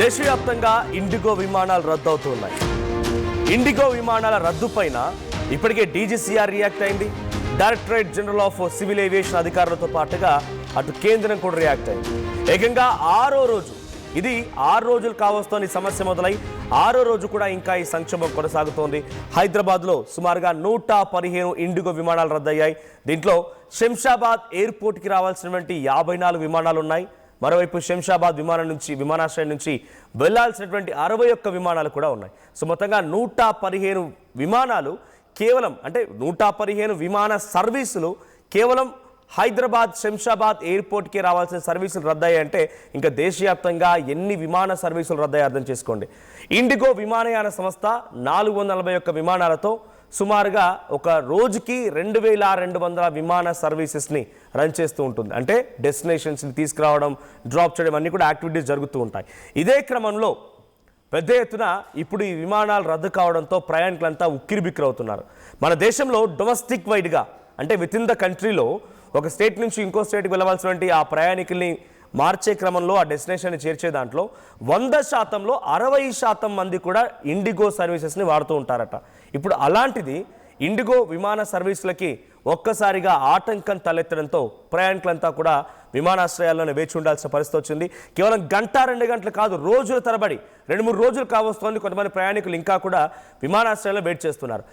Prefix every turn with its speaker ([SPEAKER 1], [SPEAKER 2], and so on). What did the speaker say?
[SPEAKER 1] దేశవ్యాప్తంగా ఇండిగో విమానాలు రద్దవుతున్నాయి. ఇండిగో విమానాల రద్దుపైన ఇప్పటికే డీజీసీఆర్ రియాక్ట్ అయింది. Directorate general of civil aviation అధికారులతో పాటుగా అటు కేంద్రం కూడా రియాక్ట్ అయింది. ఏకంగా 6వ రోజు, ఇది 6 రోజులు కావస్తోంది సమస్య మొదలై 6వ రోజు కూడా ఇంకా ఈ సంక్షోభం కొనసాగుతోంది. హైదరాబాద్లో సుమారుగా 115 ఇండిగో విమానాలు రద్దయ్యాయి. దీంట్లో శంషాబాద్ ఎయిర్పోర్ట్కి రావాల్సినటువంటి 54 విమానాలు ఉన్నాయి. మరోవైపు శంషాబాద్ విమానాశ్రయం నుంచి వెళ్లాల్సినటువంటి 61 విమానాలు కూడా ఉన్నాయి. సో మొత్తంగా 115 విమానాలు కేవలం, అంటే 115 విమాన సర్వీసులు కేవలం హైదరాబాద్ శంషాబాద్ ఎయిర్పోర్ట్కి రావాల్సిన సర్వీసులు రద్దయ్యాయంటే ఇంకా దేశవ్యాప్తంగా ఎన్ని విమాన సర్వీసులు రద్దయ్యాయి అర్థం చేసుకోండి. ఇండిగో విమానయాన సంస్థ 441 విమానాలతో సుమారుగా ఒక రోజుకి 2200 విమాన సర్వీసెస్ని రన్ చేస్తూ ఉంటుంది. అంటే డెస్టినేషన్స్ని తీసుకురావడం, డ్రాప్ చేయడం అన్నీ కూడా యాక్టివిటీస్ జరుగుతూ ఉంటాయి. ఇదే క్రమంలో పెద్ద ఎత్తున ఇప్పుడు ఈ విమానాలు రద్దు కావడంతో ప్రయాణికులంతా ఉక్కిరిబిక్కిరవుతున్నారు. మన దేశంలో డొమెస్టిక్ వైడ్గా, అంటే విత్ ఇన్ ద కంట్రీలో ఒక స్టేట్ నుంచి ఇంకో స్టేట్కి వెళ్ళవలసినటువంటి ఆ ప్రయాణికుల్ని మార్చే క్రమంలో ఆ డెస్టినేషన్ని చేర్చే దాంట్లో 100%లో 60% మంది కూడా ఇండిగో సర్వీసెస్ని వాడుతూ ఉంటారట. ఇప్పుడు అలాంటిది ఇండిగో విమాన సర్వీసులకి ఒక్కసారిగా ఆటంకం తలెత్తడంతో ప్రయాణికులంతా కూడా విమానాశ్రయాల్లోనే వేచి ఉండాల్సిన పరిస్థితి వచ్చింది. కేవలం గంట 2 గంటలు కాదు, రోజుల తరబడి 2-3 రోజులు కావస్తోంది. కొంతమంది ప్రయాణికులు ఇంకా కూడా విమానాశ్రయాల్లో వెయిట్ చేస్తున్నారు.